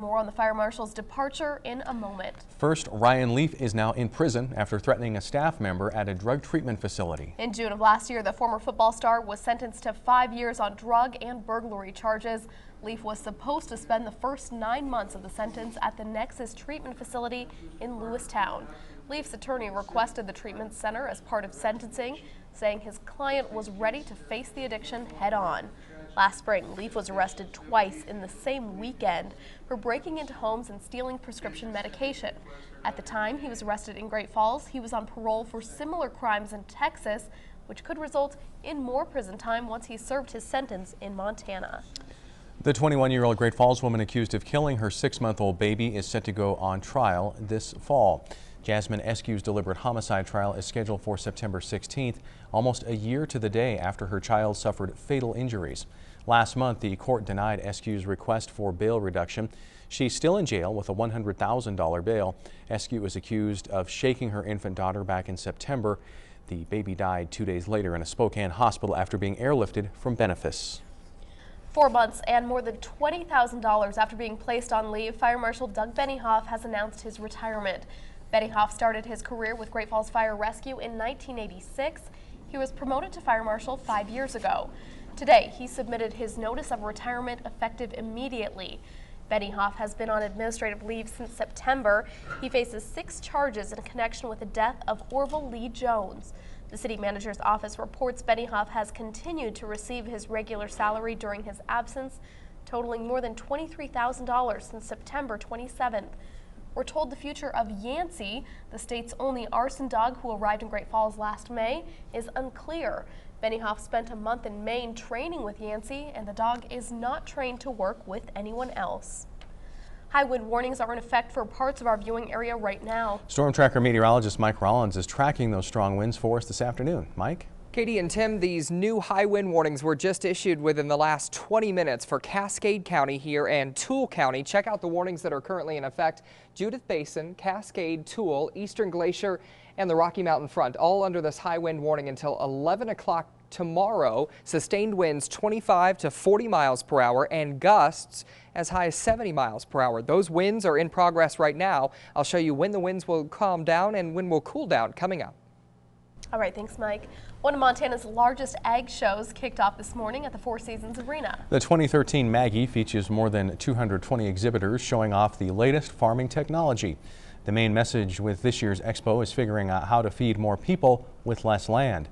More on the fire marshal's departure in a moment. First, Ryan Leaf is now in prison after threatening a staff member at a drug treatment facility. In June of last year, the former football star was sentenced to 5 years on drug and burglary charges. Leaf was supposed to spend the first 9 months of the sentence at the Nexus treatment facility in Lewistown. Leaf's attorney requested the treatment center as part of sentencing, saying his client was ready to face the addiction head-on. Last spring, Leaf was arrested twice in the same weekend for breaking into homes and stealing prescription medication. At the time he was arrested in Great Falls, he was on parole for similar crimes in Texas, which could result in more prison time once he served his sentence in Montana. The 21-year-old Great Falls woman accused of killing her 6-month-old baby is set to go on trial this fall. Jasmine Eskew's deliberate homicide trial is scheduled for September 16th, almost a year to the day after her child suffered fatal injuries. Last month, the court denied Eskew's request for bail reduction. She's still in jail with a $100,000 bail. Eskew is accused of shaking her infant daughter back in September. The baby died 2 days later in a Spokane hospital after being airlifted from Benefice. 4 months and more than $20,000 after being placed on leave, Fire Marshal Doug Benioff has announced his retirement. Benioff started his career with Great Falls Fire Rescue in 1986. He was promoted to Fire Marshal 5 years ago. Today, he submitted his notice of retirement effective immediately. Benioff has been on administrative leave since September. He faces 6 charges in connection with the death of Orville Lee Jones. The city manager's office reports Benioff has continued to receive his regular salary during his absence, totaling more than $23,000 since September 27th. We're told the future of Yancey, the state's only arson dog who arrived in Great Falls last May, is unclear. Benioff spent a month in Maine training with Yancey, and the dog is not trained to work with anyone else. High wind warnings are in effect for parts of our viewing area right now. Storm Tracker meteorologist Mike Rollins is tracking those strong winds for us this afternoon. Mike? Katie and Tim, these new high wind warnings were just issued within the last 20 minutes for Cascade County here and Toole County. Check out the warnings that are currently in effect. Judith Basin, Cascade, Toole, Eastern Glacier, and the Rocky Mountain Front, all under this high wind warning until 11 o'clock tomorrow. Sustained winds 25 to 40 miles per hour and gusts as high as 70 miles per hour. Those winds are in progress right now. I'll show you when the winds will calm down and when will cool down coming up. All right, thanks, Mike. One of Montana's largest ag shows kicked off this morning at the Four Seasons Arena. The 2013 Maggie features more than 220 exhibitors showing off the latest farming technology. The main message with this year's expo is figuring out how to feed more people with less land.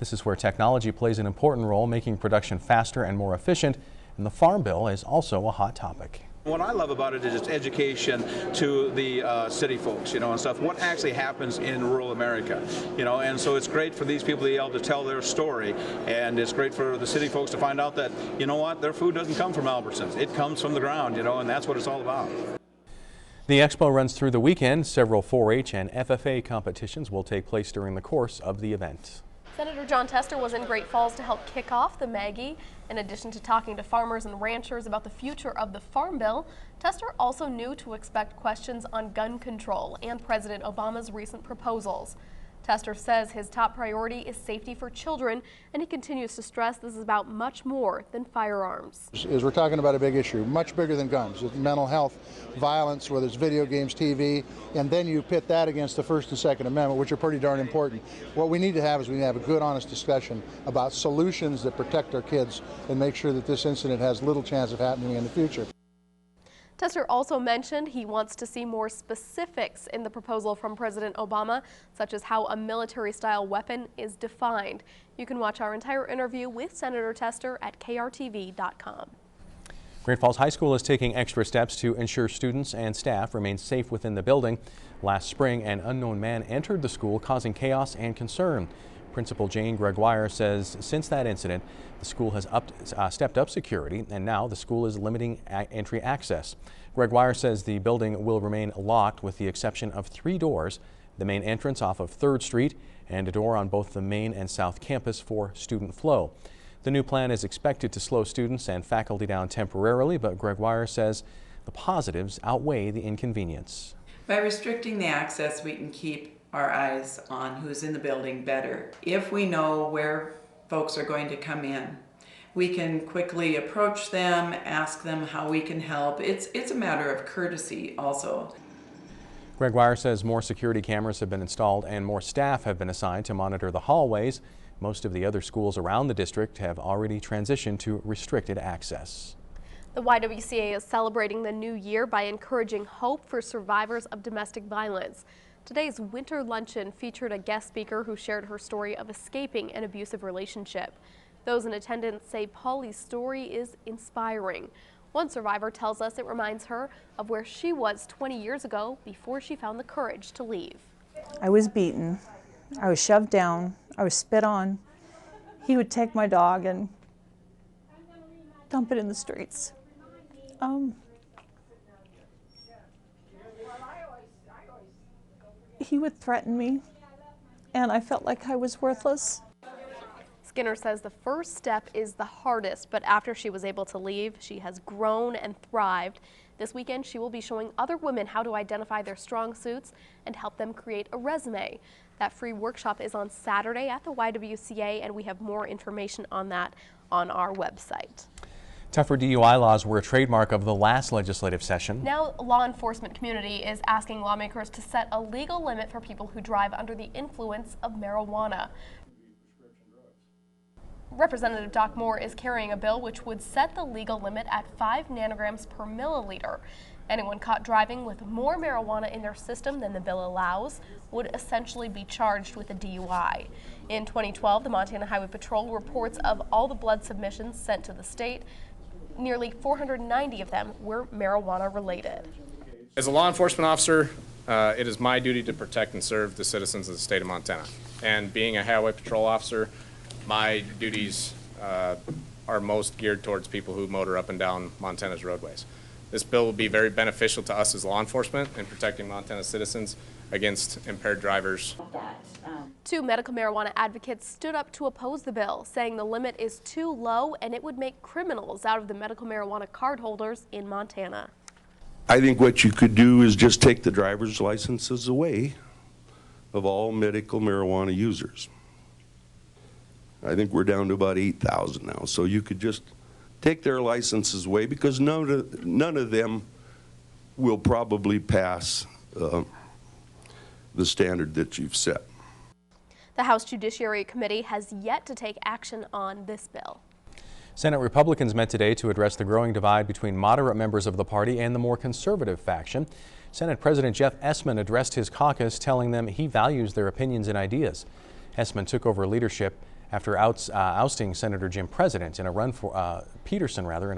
This is where technology plays an important role, making production faster and more efficient, and the Farm Bill is also a hot topic. What I love about it is it's education to the city folks, and stuff, what actually happens in rural America, and so it's great for these people to be able to tell their story, and it's great for the city folks to find out that, their food doesn't come from Albertsons, it comes from the ground, and that's what it's all about. The expo runs through the weekend. Several 4-H and FFA competitions will take place during the course of the event. Senator Jon Tester was in Great Falls to help kick off the Maggie. In addition to talking to farmers and ranchers about the future of the Farm Bill, Tester also knew to expect questions on gun control and President Obama's recent proposals. Tester says his top priority is safety for children, and he continues to stress this is about much more than firearms. We're talking about a big issue, much bigger than guns. It's mental health, violence, whether it's video games, TV, and then you pit that against the First and Second Amendment, which are pretty darn important. What we need to have is we need to have a good, honest discussion about solutions that protect our kids and make sure that this incident has little chance of happening in the future. Tester also mentioned he wants to see more specifics in the proposal from President Obama, such as how a military-style weapon is defined. You can watch our entire interview with Senator Tester at KRTV.com. Great Falls High School is taking extra steps to ensure students and staff remain safe within the building. Last spring, an unknown man entered the school, causing chaos and concern. Principal Jane Gregoire says since that incident, the school has stepped up security, and now the school is limiting entry access. Gregoire says the building will remain locked with the exception of 3 doors, the main entrance off of 3rd Street and a door on both the main and south campus for student flow. The new plan is expected to slow students and faculty down temporarily, but Gregoire says the positives outweigh the inconvenience. By restricting the access, we can keep our eyes on who's in the building better. If we know where folks are going to come in, we can quickly approach them, ask them how we can help. It's a matter of courtesy also. Gregoire says more security cameras have been installed and more staff have been assigned to monitor the hallways. Most of the other schools around the district have already transitioned to restricted access. The YWCA is celebrating the new year by encouraging hope for survivors of domestic violence. Today's winter luncheon featured a guest speaker who shared her story of escaping an abusive relationship. Those in attendance say Polly's story is inspiring. One survivor tells us it reminds her of where she was 20 years ago before she found the courage to leave. I was beaten. I was shoved down. I was spit on. He would take my dog and dump it in the streets. He would threaten me, and I felt like I was worthless. Skinner says the first step is the hardest, but after she was able to leave, she has grown and thrived. This weekend, she will be showing other women how to identify their strong suits and help them create a resume. That free workshop is on Saturday at the YWCA, and we have more information on that on our website. Tougher DUI laws were a trademark of the last legislative session. Now, law enforcement community is asking lawmakers to set a legal limit for people who drive under the influence of marijuana. Representative Doc Moore is carrying a bill which would set the legal limit at 5 nanograms per milliliter. Anyone caught driving with more marijuana in their system than the bill allows would essentially be charged with a DUI. In 2012, the Montana Highway Patrol reports of all the blood submissions sent to the state, nearly 490 of them were marijuana related. As a law enforcement officer, it is my duty to protect and serve the citizens of the state of Montana. And being a highway patrol officer, my duties are most geared towards people who motor up and down Montana's roadways. This bill will be very beneficial to us as law enforcement in protecting Montana citizens against impaired drivers. Two medical marijuana advocates stood up to oppose the bill, saying the limit is too low and it would make criminals out of the medical marijuana card holders in Montana. I think what you could do is just take the driver's licenses away of all medical marijuana users. I think we're down to about 8,000 now, so you could just take their licenses away because none of them will probably pass the standard that you've set. The House Judiciary Committee has yet to take action on this bill. Senate Republicans met today to address the growing divide between moderate members of the party and the more conservative faction. Senate President Jeff Essman addressed his caucus, telling them he values their opinions and ideas. Essman took over leadership after ousting Senator Jim Peterson in a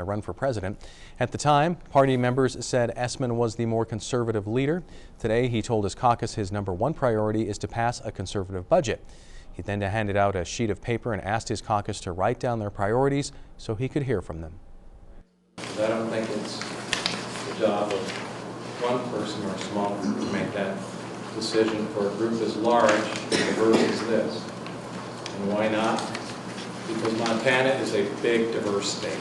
run for president. At the time, party members said Essman was the more conservative leader. Today, he told his caucus his #1 priority is to pass a conservative budget. He then handed out a sheet of paper and asked his caucus to write down their priorities so he could hear from them. I don't think it's the job of one person or a small group to make that decision for a group as large and diverse as this. And why not? Because Montana is a big, diverse state.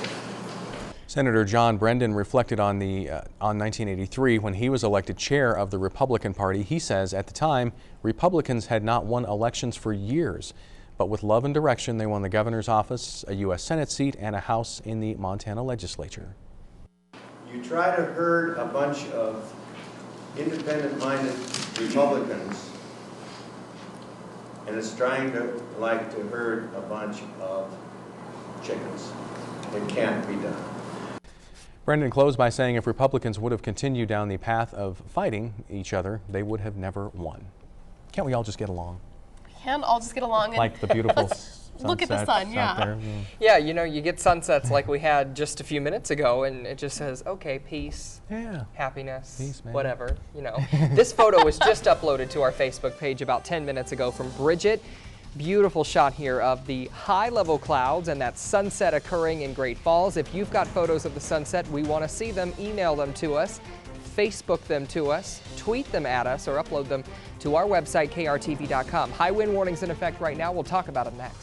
Senator John Brendan reflected on 1983 when he was elected chair of the Republican Party. He says at the time, Republicans had not won elections for years, but with love and direction, they won the governor's office, a U.S. Senate seat, and a House in the Montana legislature. You try to herd a bunch of independent-minded Republicans, and it's trying to herd a bunch of chickens. It can't be done. Brendan closed by saying if Republicans would have continued down the path of fighting each other, they would have never won. Can't we all just get along? We can all just get along. And like the beautiful look at the sun, yeah. Yeah, you know, you get sunsets like we had just a few minutes ago, and it just says, okay, peace, happiness, peace, man. Whatever, you know. This photo was just uploaded to our Facebook page about 10 minutes ago from Bridget. Beautiful shot here of the high-level clouds and that sunset occurring in Great Falls. If you've got photos of the sunset, we want to see them. Email them to us, Facebook them to us, tweet them at us, or upload them to our website, krtv.com. High wind warnings in effect right now. We'll talk about them next.